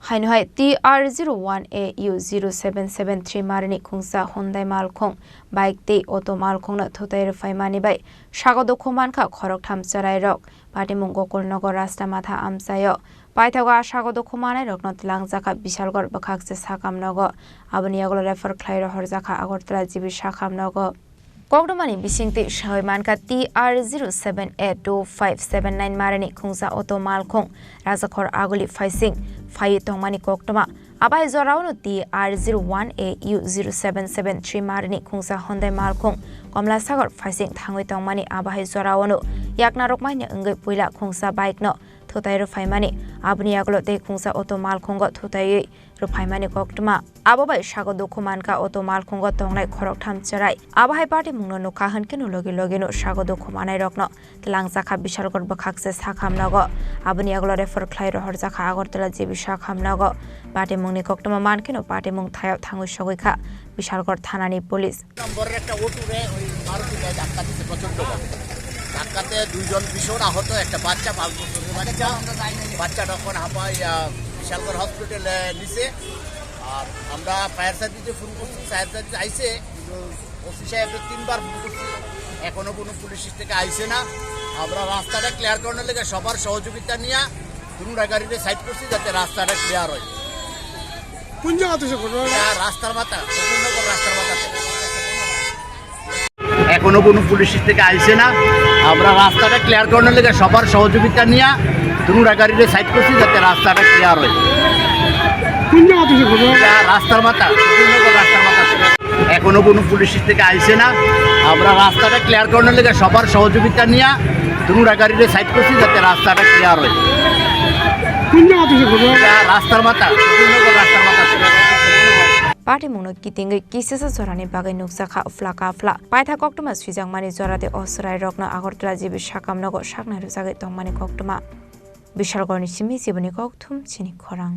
Haino TR01AU0773 Marni Khungsa Hyundai Malkhong Bike Te Auto Malkhong na Thutai Faimani Bai Sago Dukhumankha Khoroktham Chwrairok Patimungo Kulnogo Rasta Matha Amsayo Paithaga Sago Dukhumanai Roknot Langjaka Bishalgor Bakhakse Sakamnogo Abuniagolo refer Khwrairok Horjaka Agortala Jibi Sakamnogo Kogdomani Bisingti Shaimanka TR078257 Marani Khungsa Auto Malkhong Razakhor Aguli Faising Fai Tongmani Kokdoma Abai Zorauno TR01AU0773 Marani Khungsa Hyundai Malkhong Komla Sagar Faising Thangwi Tongmani Abai Zorauno Yakna Rokmani Ungai Puila Khungsa Bike no Thutai Rufaimani Abuniaglo de Khungsa Auto Malkhongo Thutai Rufaimani Kokdoma Ababai Sago Dukhumankha Auto Malkhongo Tongnai Khoroktham Chrai Abai Patimungo no Kahan Kenu Logino Sago Dukhumanai Rokno Langjaka Bishalgor Bakhakse Sakamnogo Abuniaglo refer Khwrairok Horjaka Agortala Jibi Sakamnogo Patimungni Kokdoma Mankeno Patimung Thayap Thangu Shogika Bishalgor Thanani Police ধাক্কাতে দুইজন কিশোর আহত একটা বাচ্চা 5 বছরের বাচ্চা তখন হাঁপায় বিশালগড় হসপিটালে নিছে আর আমরা ফায়ার সার্ভিসে ফোন করছি ফায়ার সার্ভিস আইছে ওসি সাহেবকে 3 বার ফোন করছি এখনো কোনো পুলিশ থেকে আইছে না আমরা রাস্তাটা ক্লিয়ার করার লাগি সবার সহযোগিতা নিয়ে দুটা গাড়িতে সাইড করছি যাতে রাস্তাটা ক্লিয়ার হয় কোন জায়গাতে সে ঘটনা রাস্তার মাথা দক্ষিণনগর রাস্তার মাথাতে এখনো কোনো পুলিশ থেকে আইছে না আমরা রাস্তাটা ক্লিয়ার করার লাগি সবার সহযোগিতা নিয়ে দুটা গাড়িতে সাইড করছি যাতে রাস্তাটা ক্লিয়ার হয় কোন জায়গাতে সে ঘটনা রাস্তার মাথা দক্ষিণনগর রাস্তার মাথাতে এখনো কোনো পুলিশ থেকে আইছে না আমরা রাস্তাটা ক্লিয়ার করার লাগি সবার সহযোগিতা নিয়ে দুটা গাড়িতে সাইড করছি যাতে রাস্তাটা ক্লিয়ার হয় কোন জায়গাতে সে ঘটনা রাস্তার মাথা দক্ষিণনগর রাস্তার মাথাতে Patimungo Kitingi Kisasa Zorani Bagai Nuksaka Flakafla Paitha Koktuma Swijangmani Zorate Chwrairok na Agortala Jibi Sakamnogo Sakna Rusagi Tongmani Koktuma Bishalgorni Chimi Sibuni Khoroktham Chini Khorang